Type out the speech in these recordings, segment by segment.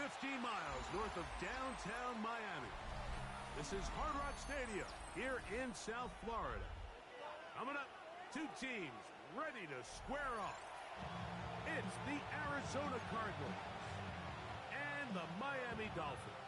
15 miles north of downtown Miami. This is Hard Rock Stadium here in South Florida. Coming up, two teams ready to square off. It's the Arizona Cardinals and the Miami Dolphins.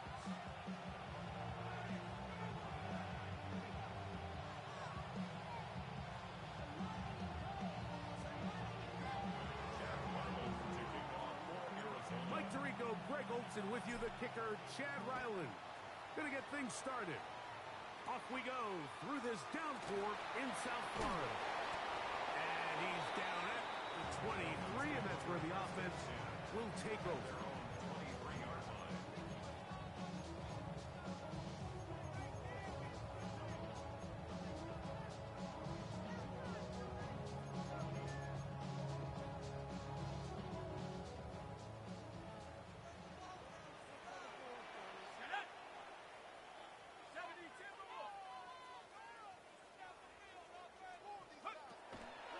Mike Tirico, Greg Olson with you, the kicker, Chad Ryland. Gonna get things started. Off we go through this downpour in South Florida. And he's down at the 23, and that's where the offense will take over.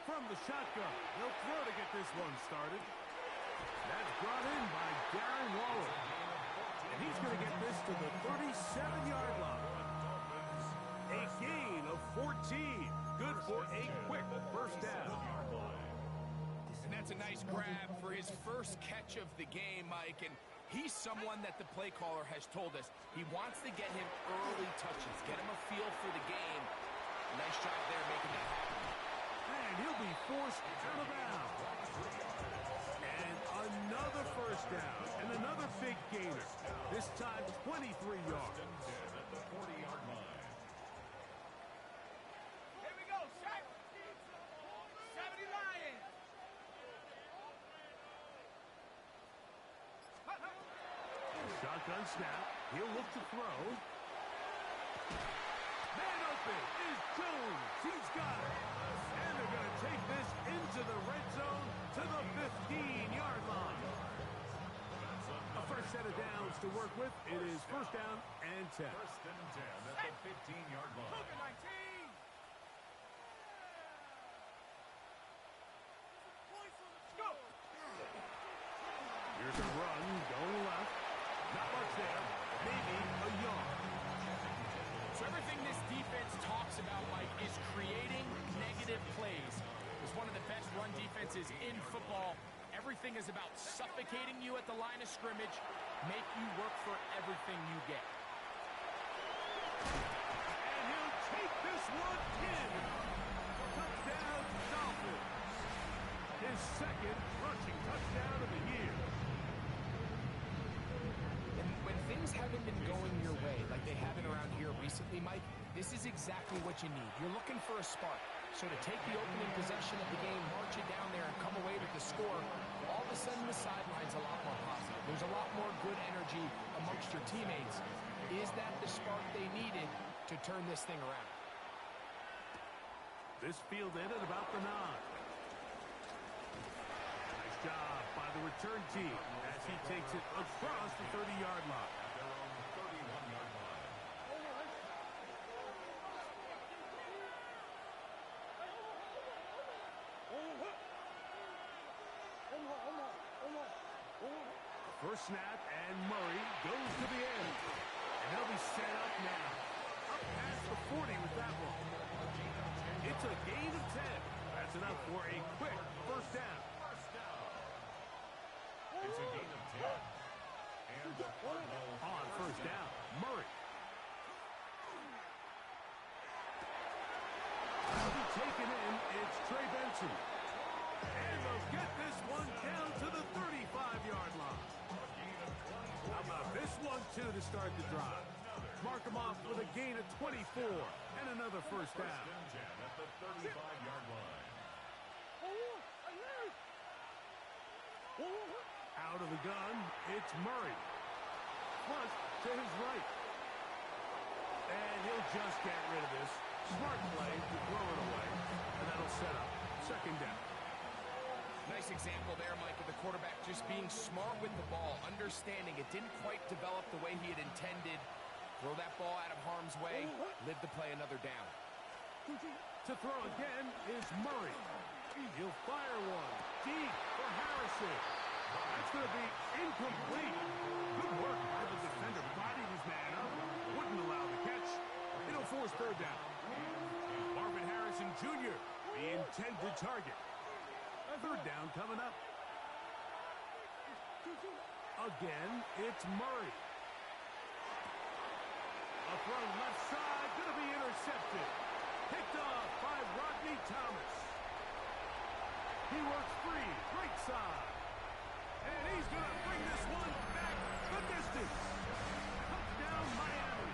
From the shotgun, he'll throw to get this one started. That's brought in by Darren Waller. And he's going to get this to the 37-yard line. A gain of 14. Good for a quick first down. And that's a nice grab for his first catch of the game, Mike. And he's someone that the play caller has told us he wants to get him early touches, get him a feel for the game. Nice job there making that happen. And he'll be forced out of bounds. And another first down. And another big gainer. This time 23 yards. At the 40-yard line. Here we go, shot. 70 Lions. Shotgun snap. He'll look to throw. Man open is Jones. He's got it. And they're going to take this into the red zone to the 15-yard line. A fresh set of downs to work with. It is first down and 10. First and 10 at the 15-yard line. 19. Go. Here's a run going left. Not much there. Maybe a yard. So everything this defense talks about, Mike, is creating negative plays. It's one of the best run defenses in football. Everything is about suffocating you at the line of scrimmage, make you work for everything you get. And he'll take this one in. Touchdown, Dolphins. His second rushing touchdown of the year. And when things haven't been going your way like they haven't around here recently, Mike, this is exactly what you need. You're looking for a spark. So to take the opening possession of the game, march it down there, and come away with the score, all of a sudden the sideline's a lot more positive. There's a lot more good energy amongst your teammates. Is that the spark they needed to turn this thing around? This fielded at about the 9. Nice job by the return team as he takes it across the 30-yard line. At their own 31-yard line. First snap, and Murray goes to the end. And he'll be set up now. Up past the 40 with that one. It's a gain of 10. That's enough for a quick first down. It's a gain of 10. And the Cardinals On first down, Murray. Will be taken in. It's Trey Benson. And they'll get this one down to the 35-yard line. How about this one, too, to start the drive? Mark him off with a gain of 24 and another first down. First and 10 at the 35-yard line. Out of the gun, it's Murray. Flush to his right. And he'll just get rid of this. Smart play to throw it away. And that'll set up second down. Nice example there, Mike, of the quarterback just being smart with the ball, understanding it didn't quite develop the way he had intended. Throw that ball out of harm's way, live to play another down. To throw again is Murray. He'll fire one deep for Harrison. That's going to be incomplete. Good third down. Marvin Harrison Jr., the intended target. Third down coming up. Again, it's Murray. A throw left side, going to be intercepted. Picked off by Rodney Thomas. He works free, right side. And he's going to bring this one back the distance. Touchdown, Miami.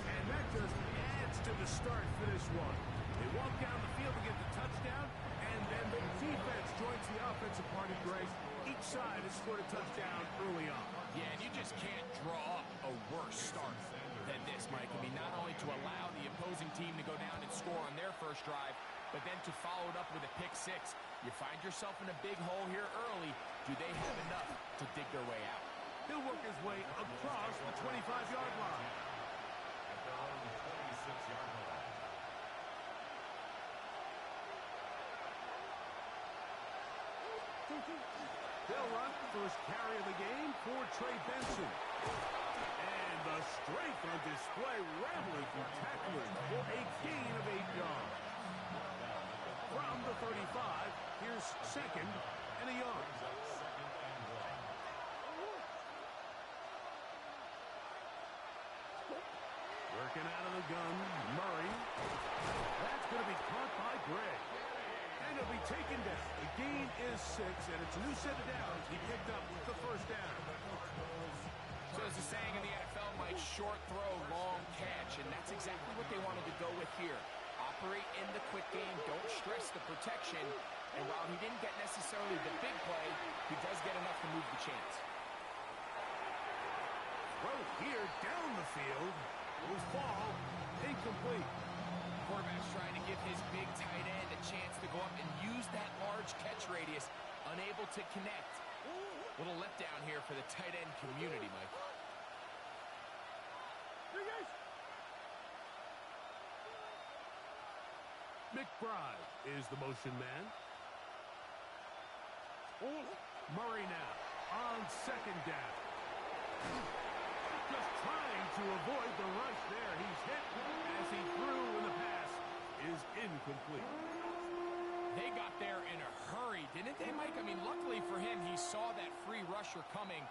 And that just adds to the start for this one. They walk down the field to get the touchdown, and then the defense joins the offensive party, Greg. Each side has scored a touchdown early on. Yeah, and you just can't draw up a worse start than this, Mike. I mean, not only to allow the opposing team to go down and score on their first drive, but then to follow it up with a pick six. You find yourself in a big hole here early. Do they have enough to dig their way out? He'll work his way across the 25-yard line. At their own 26-yard line. They'll run first carry of the game for Trey Benson. And the strength on display, rambling through tacklers for a gain of 8 yards. From the 35, here's second and a yard. Working out of the gun, Murray. That's going to be caught by Gray. And it'll be taken down. The gain is 6, and it's a new set of downs. He picked up the first down. So as the saying in the NFL, Mike, short throw, long catch, and that's exactly what they wanted to go with here. Operate in the quick game, don't stress the protection, and while he didn't get necessarily the big play, he does get enough to move the chains. Throw here down the field will fall incomplete. Quarterback's trying to give his big tight end a chance to go up and use that large catch radius, unable to connect. Little letdown here for the tight end community, Mike. McBride is the motion man. Murray now on second down. Just trying to avoid the rush there. He's hit as he threw when the pass is incomplete. They got there in a hurry, didn't they, Mike? I mean, luckily for him, he saw that free rusher coming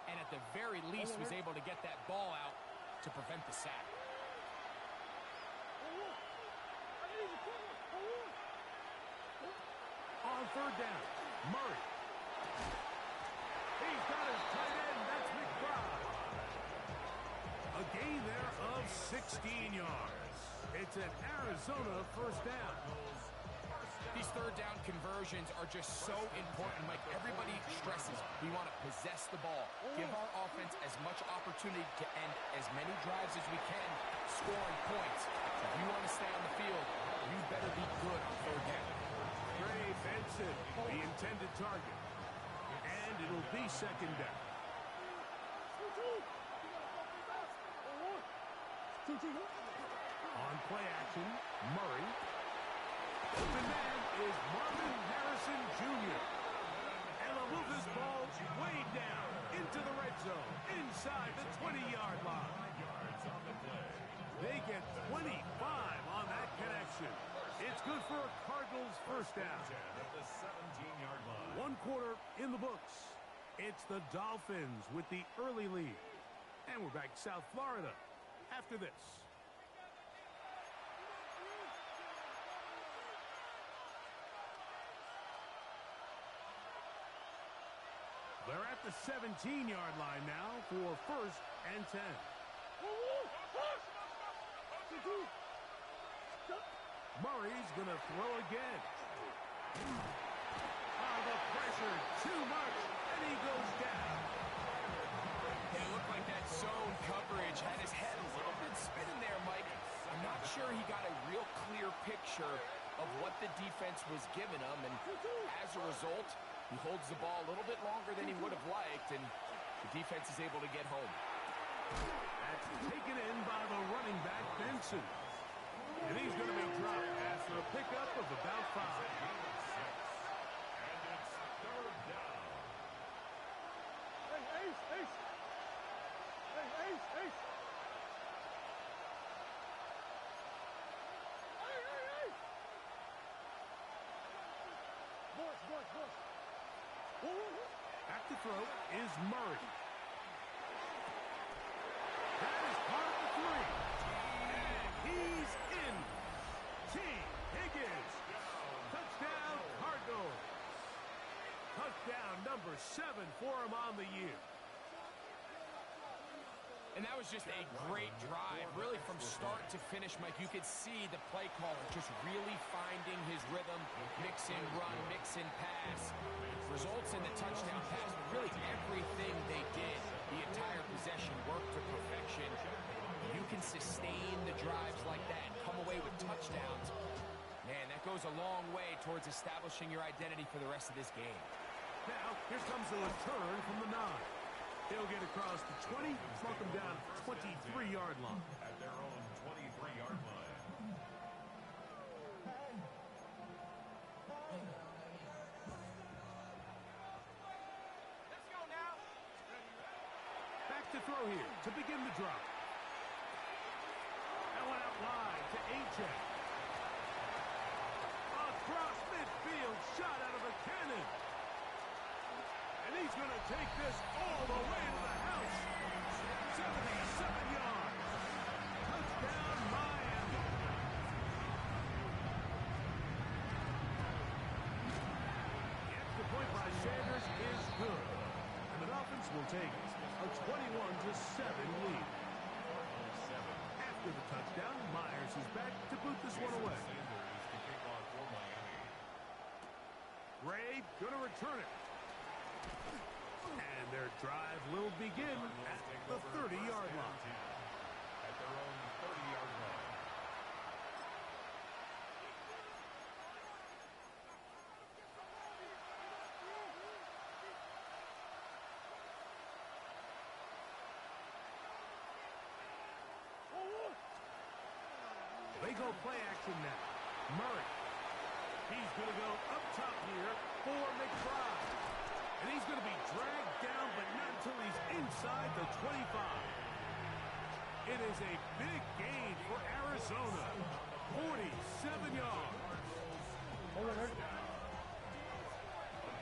and at the very least was able to get that ball out to prevent the sack. On third down, Murray. He's got his tight end. That's McBride. A gain there of 16 yards. It's an Arizona first down. These third down conversions are just so important, Mike. Everybody stresses we want to possess the ball. Give our offense as much opportunity to end as many drives as we can, scoring points. If you want to stay on the field, you better be good on third down. Trey Benson, the intended target. And it'll be second down. On play action, Murray. Open man is Marvin Harrison Jr. And they'll move this ball way down into the red zone, inside the 20-yard line. They get 25 on that connection. It's good for a Cardinals first down. At the 17-yard line. 1 quarter in the books. It's the Dolphins with the early lead. And we're back to South Florida after this. They're at the 17-yard line now for first and 10. Murray's going to throw again. The pressure, too much, and he goes down. It looked like that zone coverage had his head a little bit spinning there, Mike. I'm not sure he got a real clear picture of what the defense was giving him, and as a result, he holds the ball a little bit longer than he would have liked, and the defense is able to get home. That's taken in by the running back, Benson. And he's going to be dropped after a pickup of about 5. And it's third down. throw is Murray. That is part of the three. And he's in. T. Higgins. Touchdown, Cardinals. Touchdown number 7 for him on the year. And that was just a great drive, really from start to finish, Mike. You could see the play caller just really finding his rhythm, mix in run, mix in pass. Results in the touchdown pass, but really everything they did, the entire possession worked to perfection. You can sustain the drives like that and come away with touchdowns. Man, that goes a long way towards establishing your identity for the rest of this game. Now, here comes the return from the 9. He'll get across the 20, mark him down 23-yard line. At their own 23-yard line. Let's go now. Back to throw here to begin the drop. That went out wide to Achane. Across midfield, shot out of a cannon. And he's going to take this all the way to the house. 77 yards. Touchdown, Miami. The extra point by Sanders is good. And the Dolphins will take a 21-7 lead. After the touchdown, Myers is back to boot this one away. Gray going to return it. And their drive will begin at the 30-yard line. At their own 30-yard line. They go play action now. Murray. He's going to go up top here for McBride. And he's going to be dragged down, but not until he's inside the 25. It is a big gain for Arizona. 47 yards. A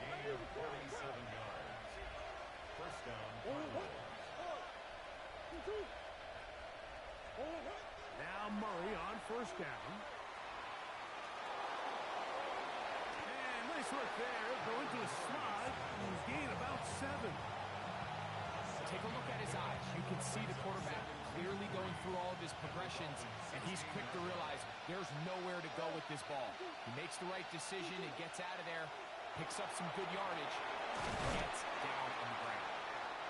gain of 47 yards. First down. Now Murray on first down. And nice work there. Go into a slide. Gain about 7. Take a look at his eyes. You can see the quarterback clearly going through all of his progressions, and he's quick to realize there's nowhere to go with this ball. He makes the right decision and gets out of there, picks up some good yardage, gets down on the ground.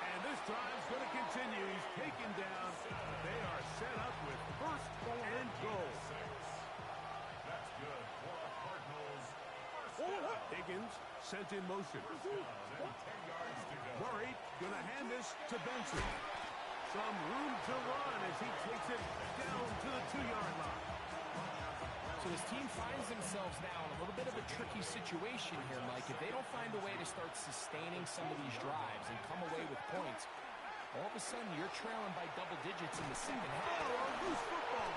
And this drive's going to continue. He's taken down. They are set up with first and goal. That's good for the Cardinals. Higgins sent in motion. 10 yards to go. Murray going to hand this to Benson. Some room to run as he takes it down to the 2-yard line. So this team finds themselves now in a little bit of a tricky situation here, Mike. If they don't find a way to start sustaining some of these drives and come away with points, all of a sudden you're trailing by double digits in the second half. Oh, a loose football.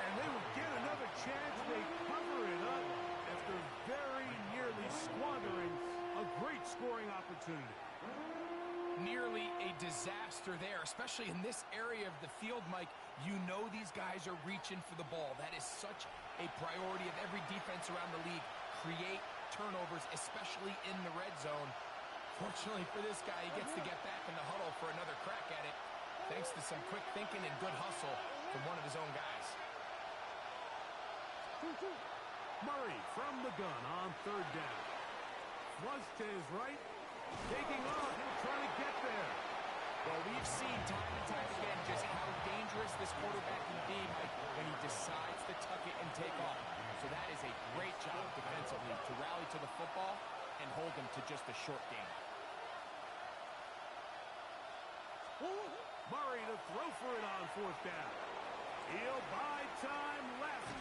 And they will get another chance. They cover it up after very nearly squandering a great scoring opportunity. Nearly a disaster there, especially in this area of the field, Mike. You know these guys are reaching for the ball. That is such a priority of every defense around the league. Create turnovers, especially in the red zone. Fortunately for this guy, he gets to get back in the huddle for another crack at it, thanks to some quick thinking and good hustle from one of his own guys. Murray from the gun on third down. Flush to his right. Taking off. He'll try to get there. Well, we've seen time and time again just how dangerous this quarterback can be, Mike, when he decides to tuck it and take off. So that is a great job defensively to rally to the football and hold them to just a short game. Murray to throw for it on fourth down. He'll buy time left.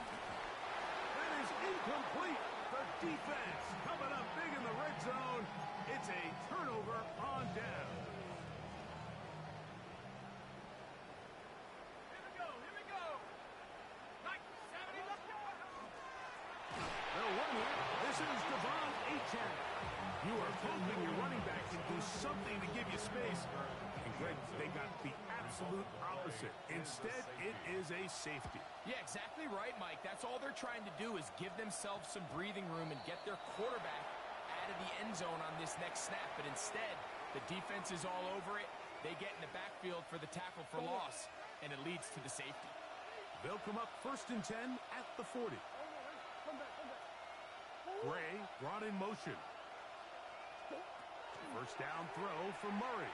That is incomplete. The defense coming up big in the red zone. It's a turnover on down. Here we go. Like 70, let's go. They'll run here. This is Devon Achane. You are hoping your running back can do And Greg, they got the absolute opposite. Instead, it is a safety. Yeah, exactly right, Mike. That's all they're trying to do is give themselves some breathing room and get their quarterback out of the end zone on this next snap. But instead, the defense is all over it. They get in the backfield for the tackle for loss, and it leads to the safety. They'll come up 1st and 10 at the 40. Gray brought in motion. First down throw for Murray.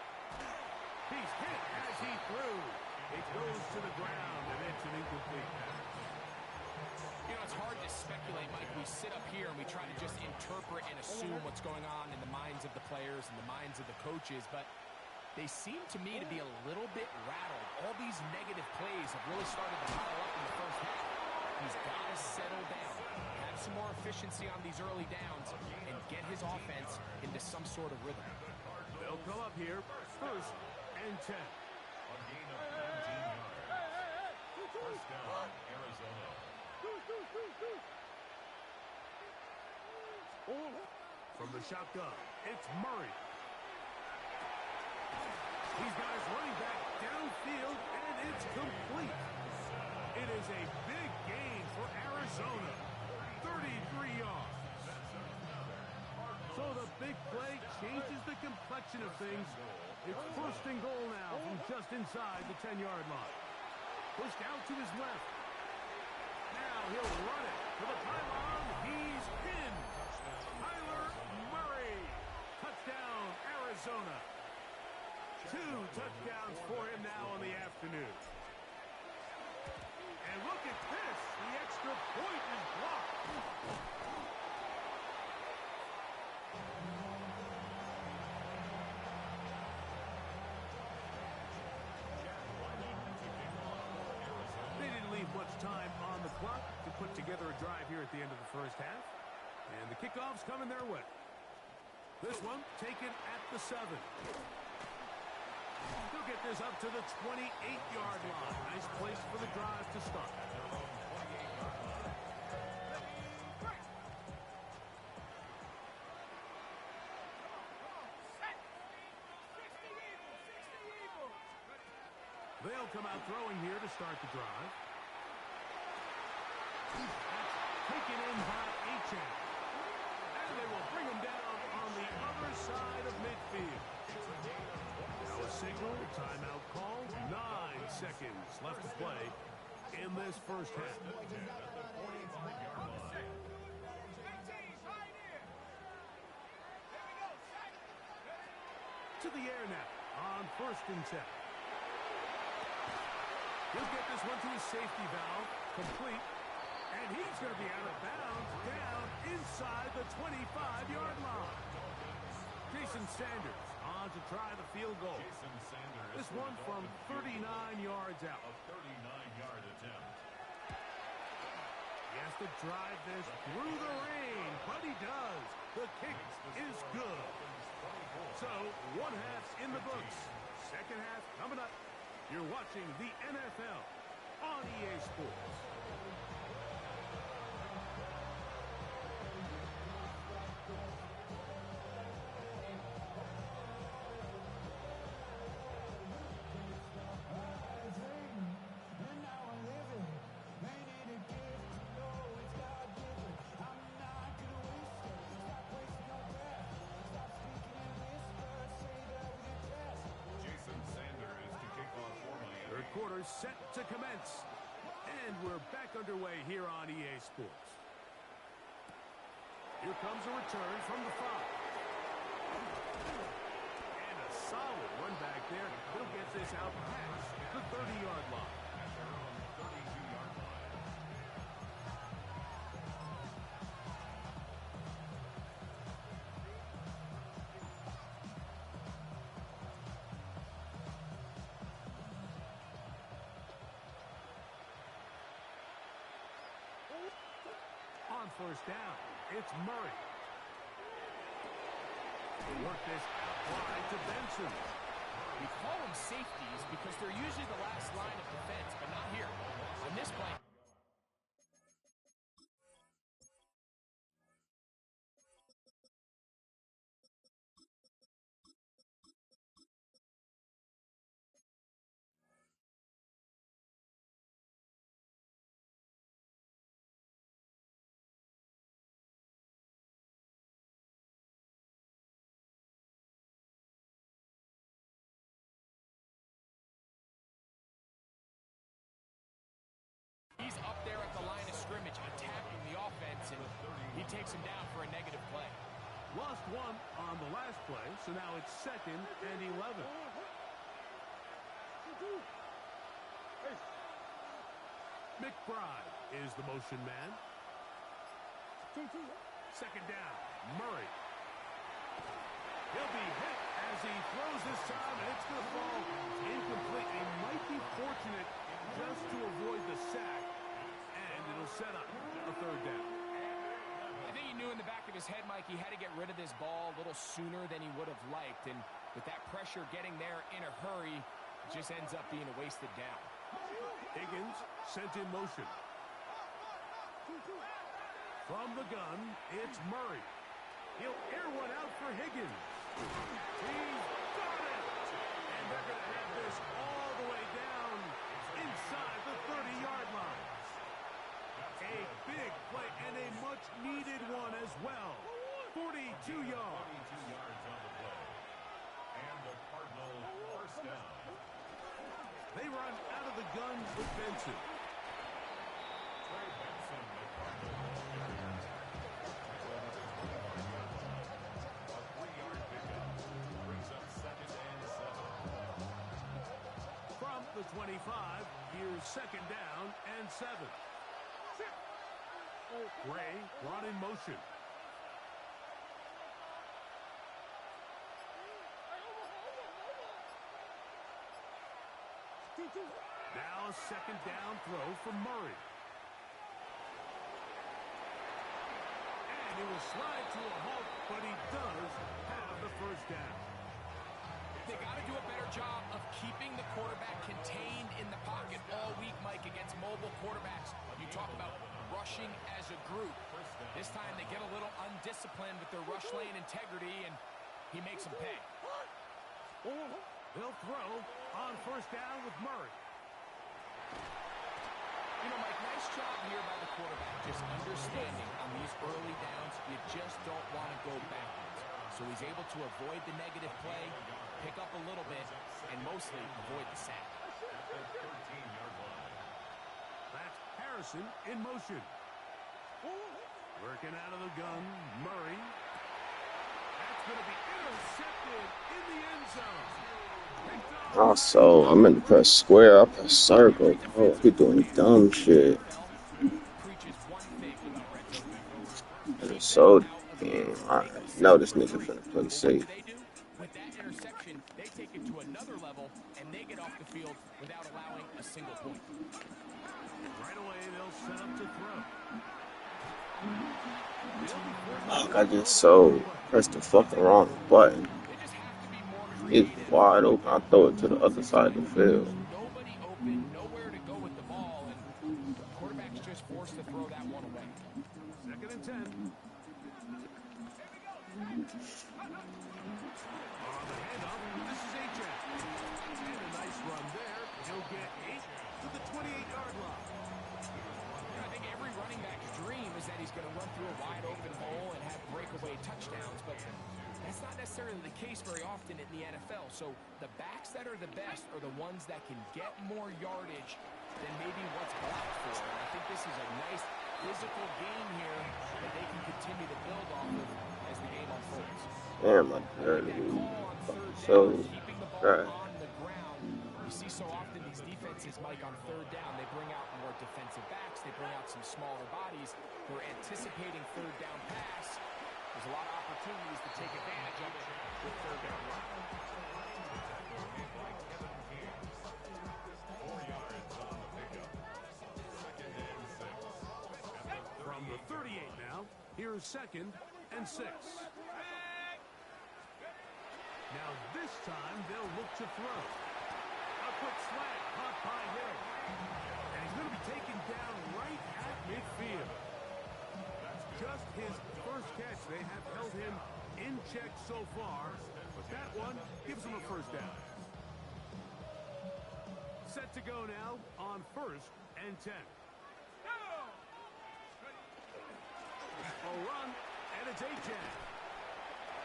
He's hit as he threw. It goes to the ground, and it's an incomplete pass. You know, it's hard to speculate, Mike. We sit up here and we try to just interpret and assume what's going on in the minds of the players and the minds of the coaches, but they seem to me to be a little bit rattled. All these negative plays have really started to pile up in the first half. He's got to settle down, have some more efficiency on these early downs, and get his offense into some sort of rhythm. They'll come up here 1st and 10. A gain of 19 yards. First down, Arizona. From the shotgun, it's Murray. He's got his running back downfield, and it's complete. It is a big gain for Arizona. 33 yards. So the big play changes the complexion of things. It's 1st and goal now from just inside the 10-yard line. Pushed out to his left. Now he'll run it to the pylon. He's in. Kyler Murray. Touchdown, Arizona. 2 touchdowns for him now in the afternoon. And look at this. The extra point is blocked. They didn't leave much time on the clock to put together a drive here at the end of the first half. And the kickoff's coming their way. This one taken at the 7. He'll get this up to the 28-yard line. Nice place for the drive to start. They'll come out throwing here to start the drive. That's taken in by Achane. And they will bring him down on the other side of midfield. Now a signal, timeout call, 9 seconds left to play in this first half. To the air now on 1st and 10. He'll get this one to his safety valve, complete, and he's going to be out of bounds down inside the 25-yard line. Jason Sanders on to try the field goal. Jason Sanders. This one from 39 yards out. A 39-yard attempt. He has to drive this through the rain, but he does. The kick is good. So, 1 half in the books. Second half coming up. You're watching the NFL on EA Sports. Quarter set to commence. And we're back underway here on EA Sports. Here comes a return from the 5. And a solid run back there. He'll get this out past the 30-yard line. On first down, it's Murray. They work this out wide to Benson. We call them safeties because they're usually the last line of defense, but not here. On this play, Lost one on the last play, so now it's 2nd and 11. McBride is the motion man. 2nd down, Murray. He'll be hit as he throws this time, and it's going to fall incomplete. They might be fortunate just to avoid the sack, and it'll set up a 3rd down. I think he knew in the back of his head, Mike, he had to get rid of this ball a little sooner than he would have liked, and with that pressure getting there in a hurry, it just ends up being a wasted down. Higgins sent in motion. From the gun, it's Murray. He'll air one out for Higgins. He's got it! And they're going to have this all the way down inside the 30-yard line. A big play and a much-needed one as well. 42 yards. 42 yards on the play. And the Cardinal first down. They run out of the gun with Benson. Trey Benson, the Cardinal. A 3-yard pickup. Brings up 2nd and 7. From the 25, here's 2nd down and 7. Gray brought in motion. Now a 2nd down throw for Murray. And he will slide to a halt, but he does have the 1st down. They got to do a better job of keeping the quarterback contained in the pocket all week, Mike, against mobile quarterbacks. You talk about rushing as a group. This time they get a little undisciplined with their rush lane integrity, and he makes them pay. They'll throw on 1st down with Murray. You know, Mike, nice job here by the quarterback, just understanding on these early downs, you just don't want to go backwards. So he's able to avoid the negative play, pick up a little bit, and mostly avoid the sack. That's Harrison in motion. Working out of the gun, Murray. That's going to be intercepted in the end zone. Also, I meant to press square, I press circle. Oh, we doing dumb shit. And it's so damn. I know this nigga finna play safe. With that interception, they take it to another level, and they get off the field without allowing a single point. Right away, they'll set up to throw. Fuck, I just so pressed the fucking wrong button. It's wide open. I throw it to the other side of the field. Nobody open, nowhere to go with the ball, and the quarterback's just forced to throw that one away. 2nd and 10. On the handoff, this is A-Jack. And a nice run there. He'll get 8 to the 28-yard line. I think every running back's dream is that he's going to run through a wide open hole and have breakaway touchdowns, but that's not necessarily the case very often in the NFL. So the backs that are the best are the ones that can get more yardage than maybe what's blocked for. And I think this is a nice physical game here that they can continue to build off of as the game unfolds. Damn, I barely so right. On the ground, you see so often these defenses, Mike, on 3rd down, they bring out more defensive backs, they bring out some smaller bodies who are anticipating 3rd down pass. There's a lot of opportunities to take advantage of it with 3rd down run. 4 yards on the pickup. 2nd and 6. From the 38 now, here's 2nd and 6. Now this time they'll look to throw. A quick slant caught by Hill. And he's going to be taken down right at midfield. Just his first catch. They have held him in check so far, but that one gives him a 1st down. Set to go now on 1st and 10. A run, and it's A-Jack.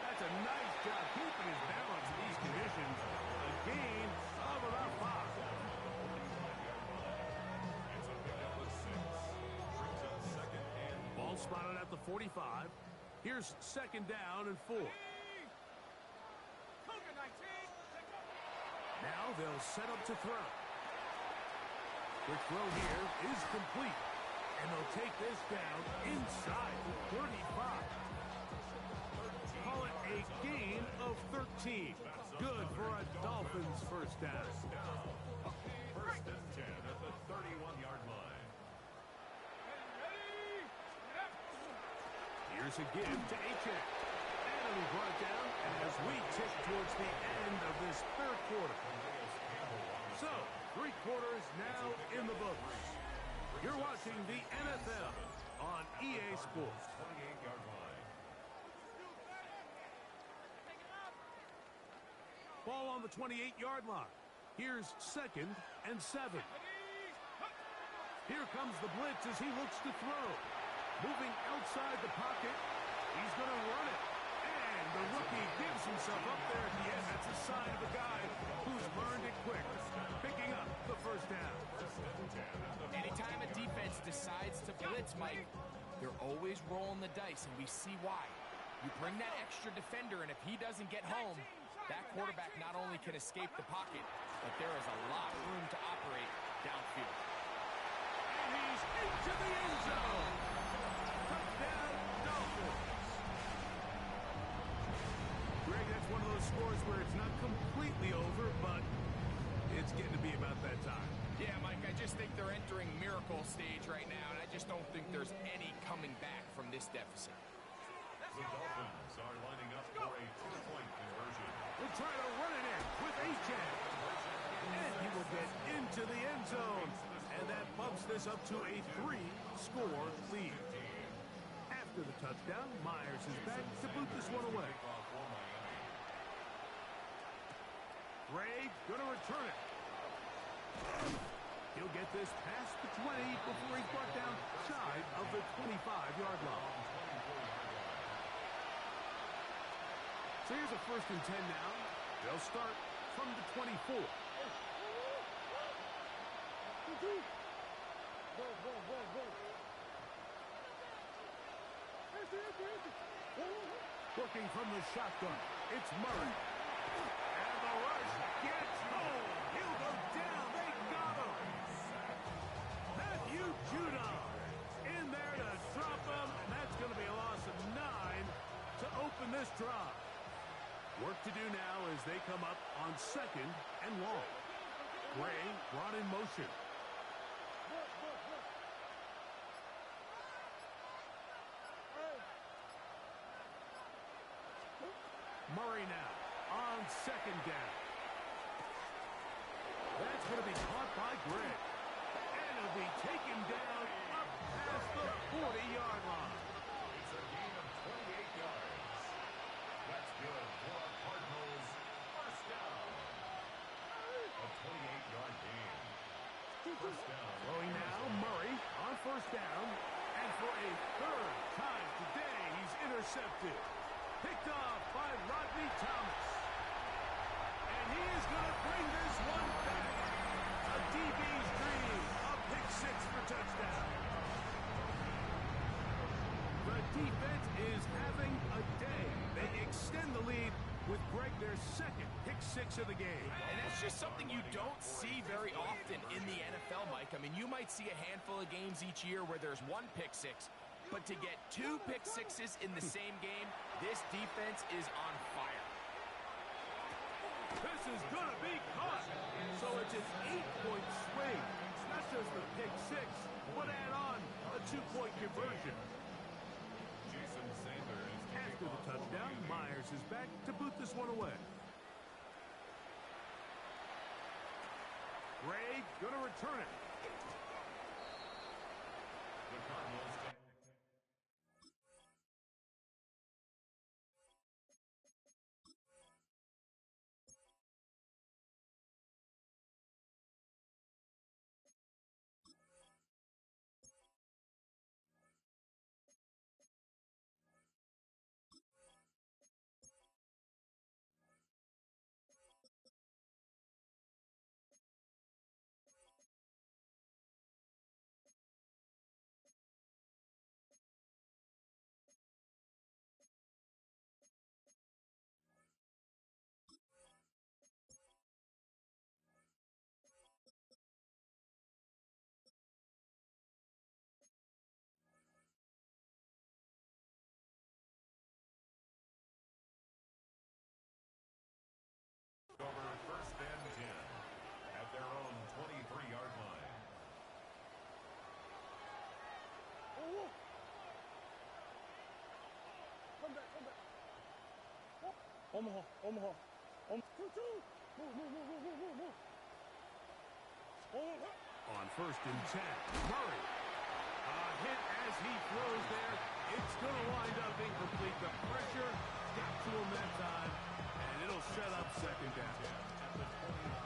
That's a nice job keeping his balance in these conditions. A gain of about 5. Ball spotted at the 45. Here's second down and 4. Now they'll set up to throw. Quick throw here is complete. And they'll take this down inside the 35. Call it a gain of 13. Good for a Dolphins first down. First and 10 at the 31-yard line. Here's a give to Achane. And it'll be brought down as we tick towards the end of this third quarter. So, 3 quarters now in the books. You're watching the NFL on EA Sports. 28-yard line. Ball on the 28-yard line. Here's second and 7. Here comes the blitz as he looks to throw. Moving outside the pocket. He's going to run it. And the rookie gives himself up there at the end. That's a sign of a guy who's learned it quick. Picking up the first down. Anytime a defense decides to blitz, Mike, they're always rolling the dice, and we see why. You bring that extra defender, and if he doesn't get home, that quarterback not only can escape the pocket, but there is a lot of room to operate downfield. And he's into the end zone. Touchdown, Dolphins. Greg, that's one of those scores where it's not completely over, but it's getting to be about that time. Yeah, Mike, I just think they're entering miracle stage right now, and I just don't think there's any coming back from this deficit. The Dolphins are lining up for a 2-point conversion. We'll try to run it in with Achane. And he will get into the end zone. And that bumps this up to a 3-score lead. After the touchdown, Myers is back to boot this one away. Gray going to return it. He'll get this past the 20 before he's brought down shy of the 25-yard line. So here's a first and 10 now. They'll start from the 24. Working from the shotgun, it's Murray. And the rush gets home. He'll go down. They got him. Matthew Judon in there to drop him, and that's going to be a loss of 9 to open this drive. Work to do now as they come up on second and long. Gray brought in motion. Murray now on second down. That's going to be caught by Gray. And it'll be taken down up past the 40-yard line. It's a gain of 28 yards. That's good for a Cardinals first down. A 28-yard gain. First down. Throwing now, Murray on first down. And for a third time today, he's intercepted. Picked off by Rodney Thomas. And he is going to bring this one back. A DB's dream. A pick 6 for touchdown. The defense is having a day. They extend the lead with Greg their second pick 6 of the game. And that's just something you don't see very often in the NFL, Mike. I mean, you might see a handful of games each year where there's 1 pick 6. But to get 2 pick 6s in the same game, this defense is on fire. This is going to be caught. So it's an 8-point swing. It's not just the pick 6, but add on a 2-point conversion. Jason Sanders. After the touchdown, Myers is back to boot this one away. Gray going to return it. The Cardinals On 1st and 10, Murray. Hit as he throws there. It's going to wind up incomplete. The pressure got to him that time, and it'll set up 2nd down.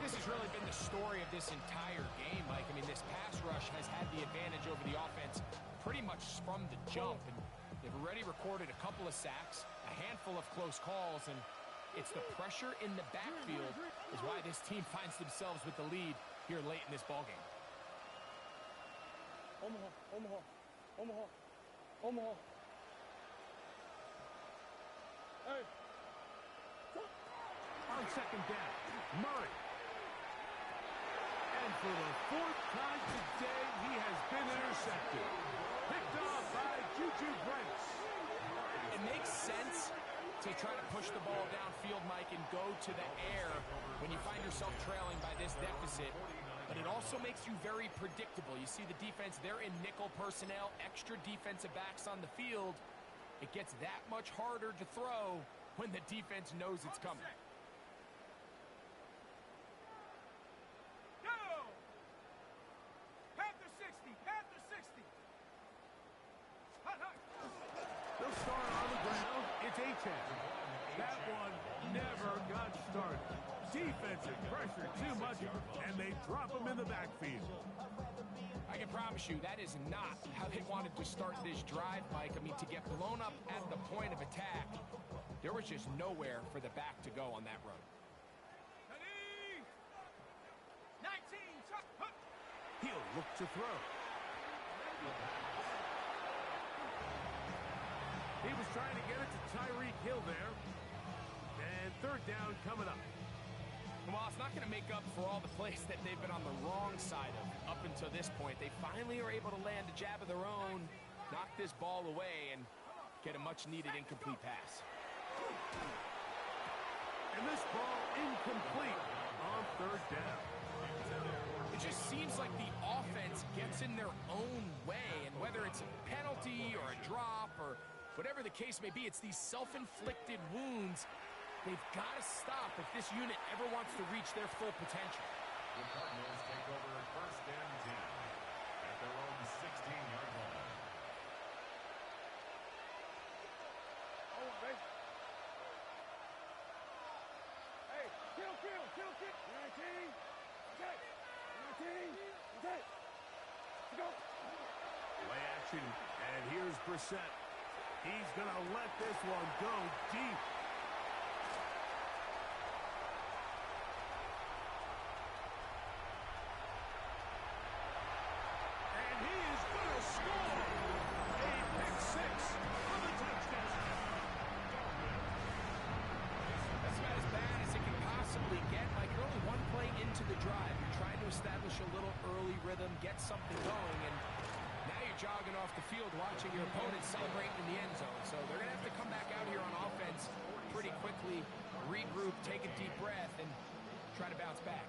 This has really been the story of this entire game, Mike. I mean, this pass rush has had the advantage over the offense pretty much from the jump. And they've already recorded a couple of sacks, a handful of close calls, and it's the pressure in the backfield is why this team finds themselves with the lead here late in this ballgame. Hey. On 2nd down, Murray. And for the 4th time today, he has been intercepted. Picked off by Juju Brents. It makes sense to try to push the ball downfield, Mike, and go to the air when you find yourself trailing by this deficit. But it also makes you very predictable. You see the defense, they're in nickel personnel, extra defensive backs on the field. It gets that much harder to throw when the defense knows it's coming. Go! Panther 60! Panther 60! Hut, hut. They'll start on the ground. It's A-10. That one never got started. Defensive pressure too much, and they drop him in the backfield. I can promise you that is not how they wanted to start this drive, Mike. I mean, to get blown up at the point of attack, there was just nowhere for the back to go on that run. 19! Hut. He'll look to throw. He was trying to get it to Tyreek Hill there. And 3rd down coming up. Well, it's not going to make up for all the plays that they've been on the wrong side of up until this point. They finally are able to land a jab of their own, knock this ball away, and get a much-needed incomplete pass. And this ball incomplete on 3rd down. It just seems like the offense gets in their own way, and whether it's a penalty or a drop or whatever the case may be, it's these self-inflicted wounds. They've got to stop if this unit ever wants to reach their full potential. The Cardinals take over 1st and 10 at their own 16-yard line. Oh, baby. Hey, kill. 19. Okay. 19. Okay. Let's go. Play action, and here's Brissett. He's going to let this one go deep. And he is going to score a pick 6 for the touchdown. That's about as bad as it can possibly get. Like, you're only one play into the drive. You're trying to establish a little early rhythm, get something going, and now you're jogging off the field watching your opponent celebrate in the end zone. So they're going to have to come back out here on offense pretty quickly, regroup, take a deep breath, and try to bounce back.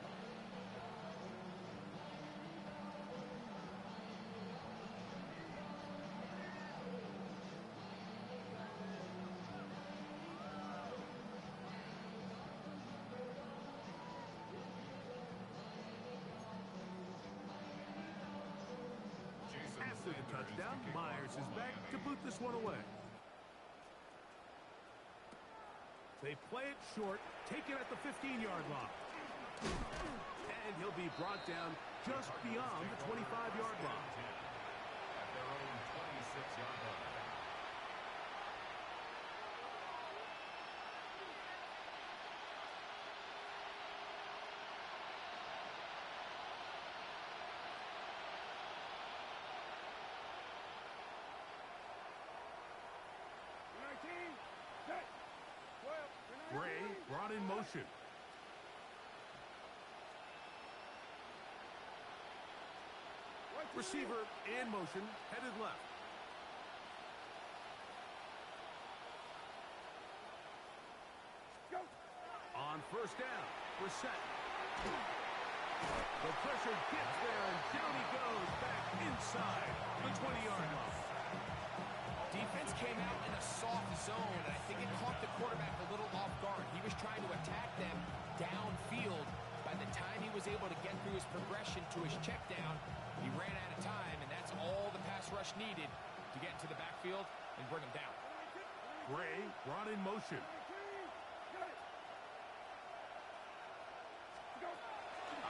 After the touchdown, Myers is back to boot this one away. They play it short, take it at the 15-yard line. And he'll be brought down just beyond the 25-yard line. At their own 26-yard line. Gray brought in motion. Receiver in motion, headed left. Go. On 1st down, Brissett. The pressure gets there, and down he goes back inside the 20-yard line. Defense came out in a soft zone, and I think it caught the quarterback a little off guard. He was trying to attack them downfield. By the time he was able to get through his progression to his check down, he ran out of time, and that's all the pass rush needed to get into the backfield and bring him down. Gray brought in motion.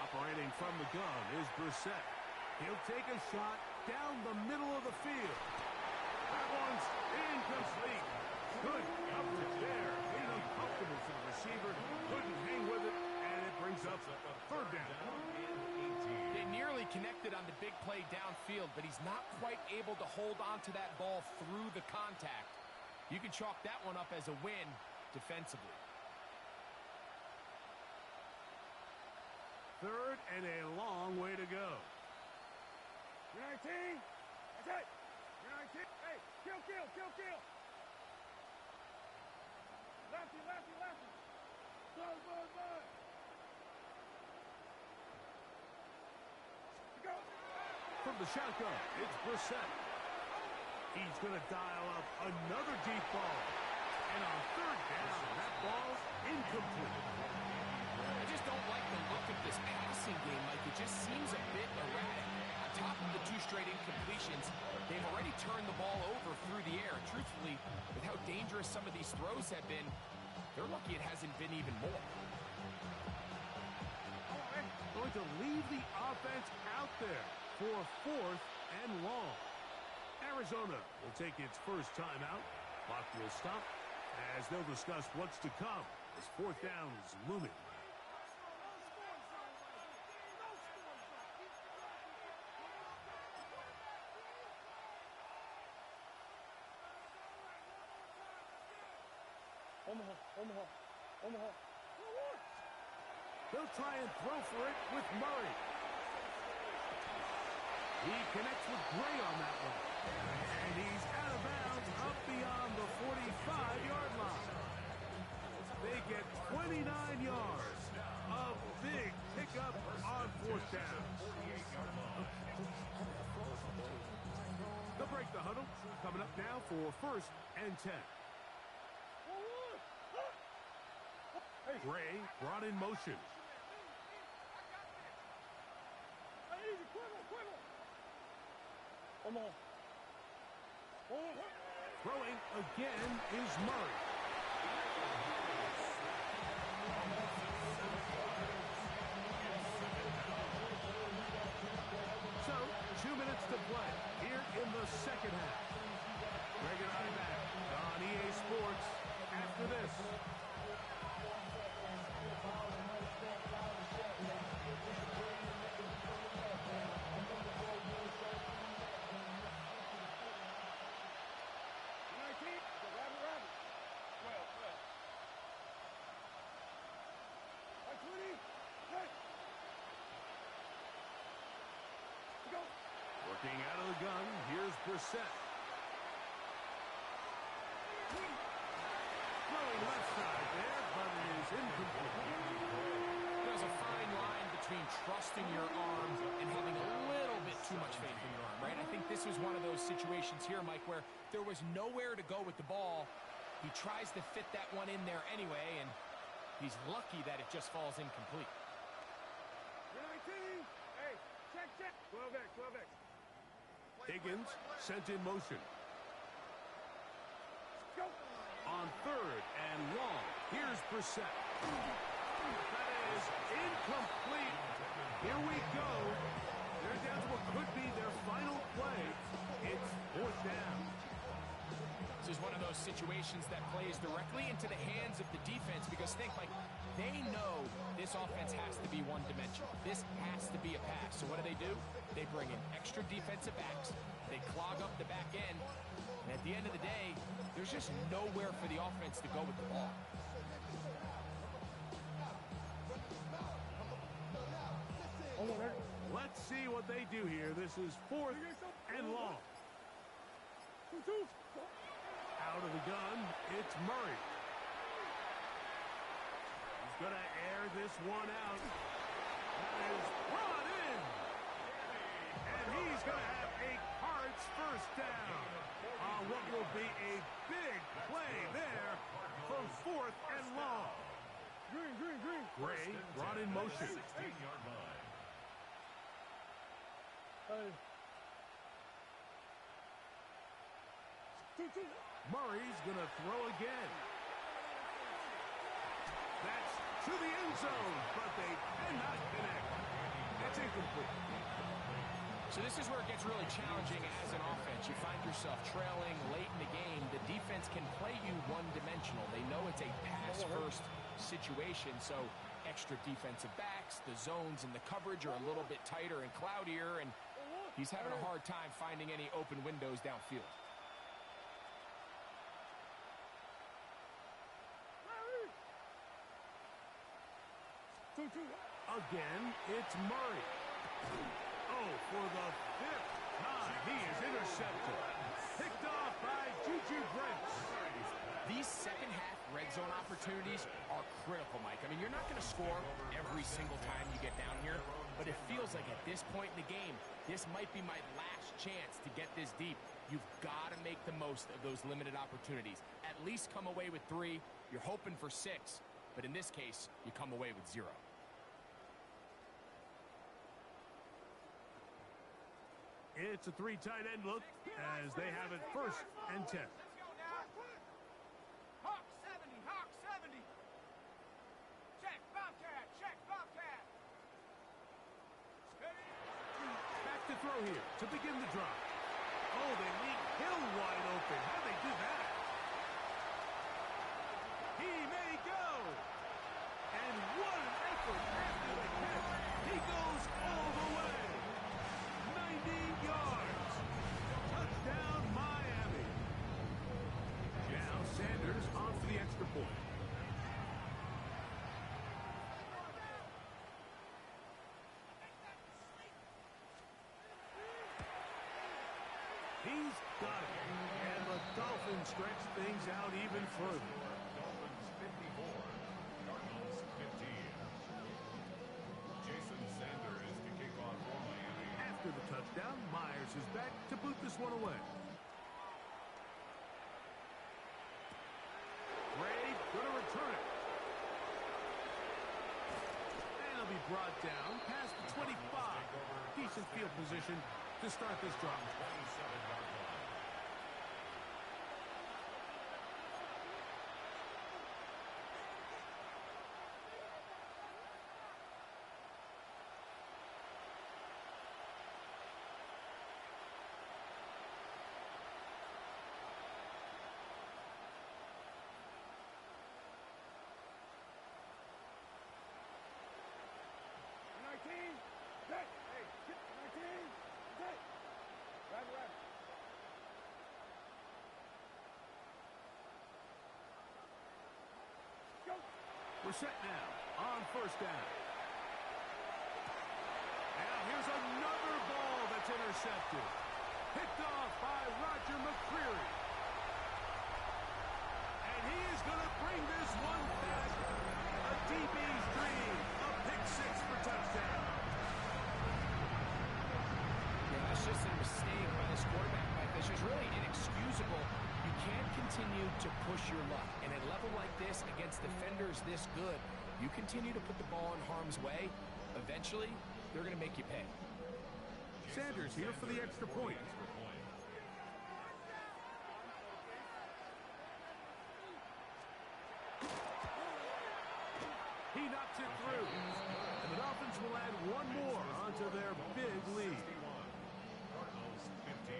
Operating from the gun is Brissett. He'll take a shot down the middle of the field. That one's incomplete. Good coverage there. Being uncomfortable for the receiver. Couldn't hang with it, and it brings up a third down. They nearly connected on the big play downfield, but he's not quite able to hold on to that ball through the contact. You can chalk that one up as a win defensively. Third and a long way to go. You're 19. That's it. You're 19. Hey, kill. Lefty. Bud. Go. From the shotgun, it's Brissett. He's going to dial up another deep ball. And on third down, that ball's incomplete. I just don't like the look of this passing game, Mike. It just seems a bit erratic. On top of the 2 straight incompletions, they've already turned the ball over through the air. Truthfully, with how dangerous some of these throws have been, they're lucky it hasn't been even more. Going to leave the offense out there for 4th and long. Arizona will take its first timeout. Clock will stop as they'll discuss what's to come as 4th down is looming. Omaha. They'll try and throw for it with Murray. He connects with Gray on that one. And he's out of bounds up beyond the 45-yard line. They get 29 yards. A big pickup on 4th down. They'll break the huddle. Coming up now for 1st and 10. Gray brought in motion. Throwing again is Murray. So, 2 minutes to play here in the second half. Greg and I back on EA Sports after this. Working out of the gun, here's Brissett. Throwing left side there, but it is incomplete. There's a fine line between trusting your arm and having a little bit too much faith in your arm, right? I think this was one of those situations here, Mike, where there was nowhere to go with the ball. He tries to fit that one in there anyway, and he's lucky that it just falls incomplete. You're 19. Hey, check. 12X. Higgins sent in motion. Go. On 3rd and long, here's Brissett. That is incomplete. Here we go. They're down to what could be their final play. It's 4th down. This is one of those situations that plays directly into the hands of the defense because think, like, they know this offense has to be one-dimensional. This has to be a pass. So what do? They bring in extra defensive backs. They clog up the back end. And at the end of the day, there's just nowhere for the offense to go with the ball. Let's see what they do here. This is 4th and long. Out of the gun, it's Murray. He's going to air this one out. That is brought in. And he's going to have a Cards first down on what will be a big play there for 4th and long. Gray brought in motion. 16-yard line. Murray's going to throw again. That's to the end zone, but they cannot connect. It's incomplete. So this is where it gets really challenging as an offense. You find yourself trailing late in the game. The defense can play you one-dimensional. They know it's a pass-first situation, so extra defensive backs, the zones and the coverage are a little bit tighter and cloudier, and he's having a hard time finding any open windows downfield. Again, it's Murray. Oh, for the 5th time, he is intercepted. Picked off by Juju Brents. These second-half red zone opportunities are critical, Mike. I mean, you're not going to score every single time you get down here, but it feels like at this point in the game, this might be my last chance to get this deep. You've got to make the most of those limited opportunities. At least come away with 3. You're hoping for 6, but in this case, you come away with 0. It's a 3 tight end look as they have it 1st and 10. Hawk 70, Hawk 70. Check, Bobcat, check, Bobcat. Back to throw here to begin the drive. Oh, they leave Hill wide open. How'd they do that? He may go. And what an effort after the catch. He goes all the way. 90 yards. Touchdown, Miami. Now Sanders on for the extra point. He's got it. And the Dolphins stretch things out even further. Dolphins 54, Cardinals 15. Jason Sanders to kick off for Miami. After the touchdown, Myers is back to boot this one away. Gray going to return it. And he'll be brought down past the 25. Decent field position to start this drive. 27-yard line. We're set now on 1st down. Now here's another ball that's intercepted. Picked off by Roger McCreary. And he is going to bring this one back. A DB's dream. A pick 6 for touchdown. Yeah, that's just a mistake by this quarterback, Mike. That's just really inexcusable. You can't continue to push your luck. And at a level like this, against defenders this good, you continue to put the ball in harm's way, eventually, they're going to make you pay. Sanders here for the extra point. He knocks it through. And the Dolphins will add one more onto their big lead. Cardinals 15.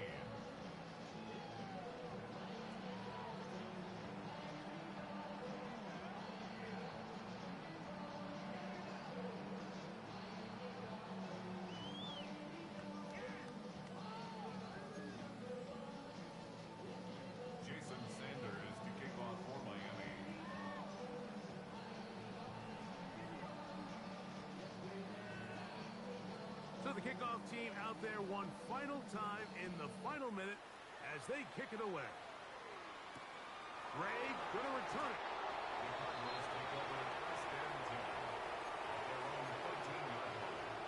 Jason Sanders to kick off for Miami. So the kickoff team out there one final time in the final minute as they kick it away. Gray going to return it. The Cardinals take over 1st and 10 at their own 14-yard line.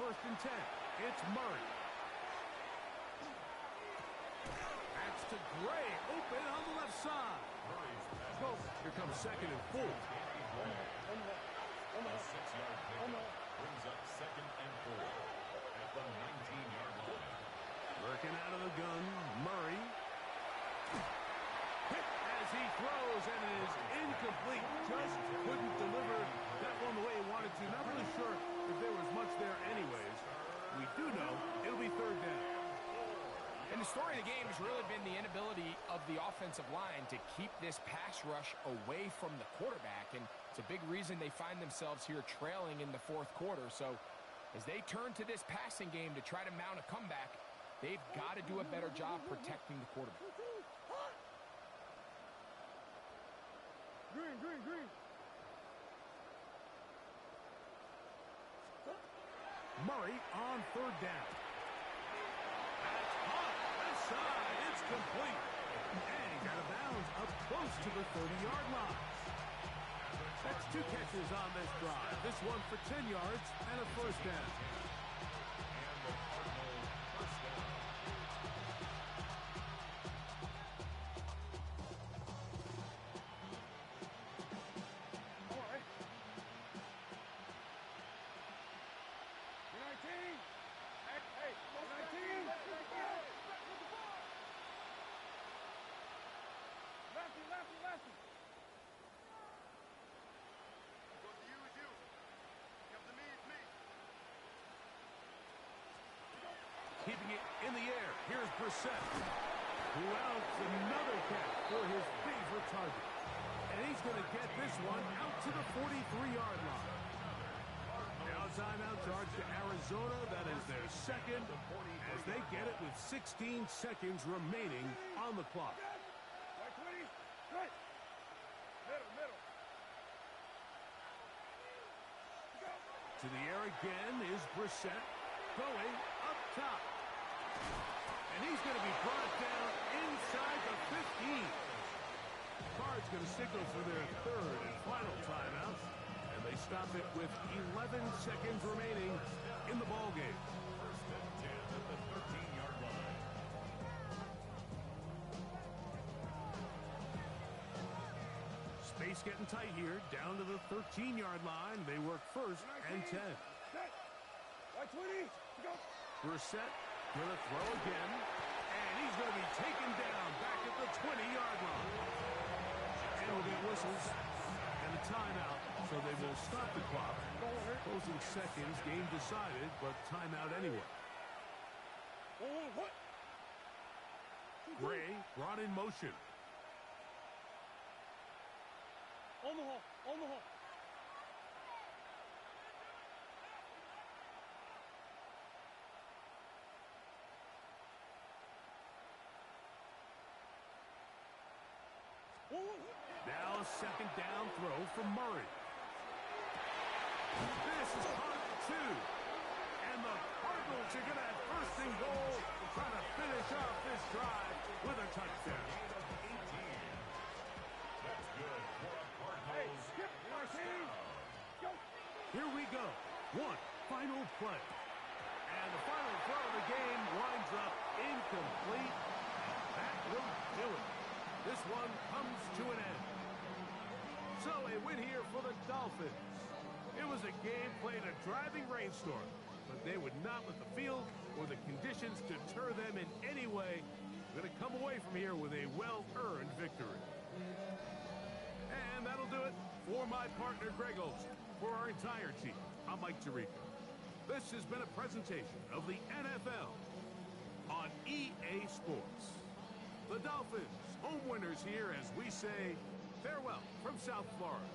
first and 10. It's Murray. That's to Gray, open on the left side. Oh, here comes second and 4. A 6-yard pickup brings up second and 4 at the 19-yard line. Working out of the gun, Murray. Hit as he throws, and it is incomplete. Just couldn't deliver that one the way he wanted to. Not really sure if there was much there anyways. We do know it'll be third down. And the story of the game has really been the inability of the offensive line to keep this pass rush away from the quarterback. And it's a big reason they find themselves here trailing in the fourth quarter. So as they turn to this passing game to try to mount a comeback, they've got to do a better job protecting the quarterback. Green. Murray on third down. That's hot. Left side. It's complete. And he's out of bounds up close to the 30-yard line. That's 2 catches on this drive. This one for 10 yards and a first down. And the Cardinals first down. All right. 19. Hey, 19. Lefty. Keeping it in the air. Here's Brissett, who outs another catch for his favorite target. And he's going to get this one out to the 43-yard line. Now timeout charge to Arizona. That is their second as they get it with 16 seconds remaining on the clock. Right, 20. Right. Middle. To the air again is Brissett, going up top. And he's going to be brought down inside the 15. Cards going to signal for their third and final timeout. And they stop it with 11 seconds remaining in the ballgame. First and 10 at the 13-yard line. Space getting tight here. Down to the 13-yard line. They work first and 10. Right, 20. Go. Brissett going to throw again. And he's going to be taken down back at the 20-yard line. And we'll get whistles and a timeout, so they will stop the clock. Closing seconds, game decided, but timeout anyway. What? Gray brought in motion. On the hole. Now a second down throw from Murray. This is caught at the 2. And the Cardinals are going to have first and goal to try to finish off this drive with a touchdown. That's good for a Cardinals first down. Here we go. One final play. And the final throw of the game winds up incomplete. That will do it. This one comes to an end. So a win here for the Dolphins. It was a game played in a driving rainstorm, but they would not let the field or the conditions deter them in any way. They're going to come away from here with a well-earned victory. And that'll do it for my partner Greg Olson. For our entire team, I'm Mike Tirico. This has been a presentation of the NFL on EA Sports. The Dolphins, home winners here as we say farewell from South Florida.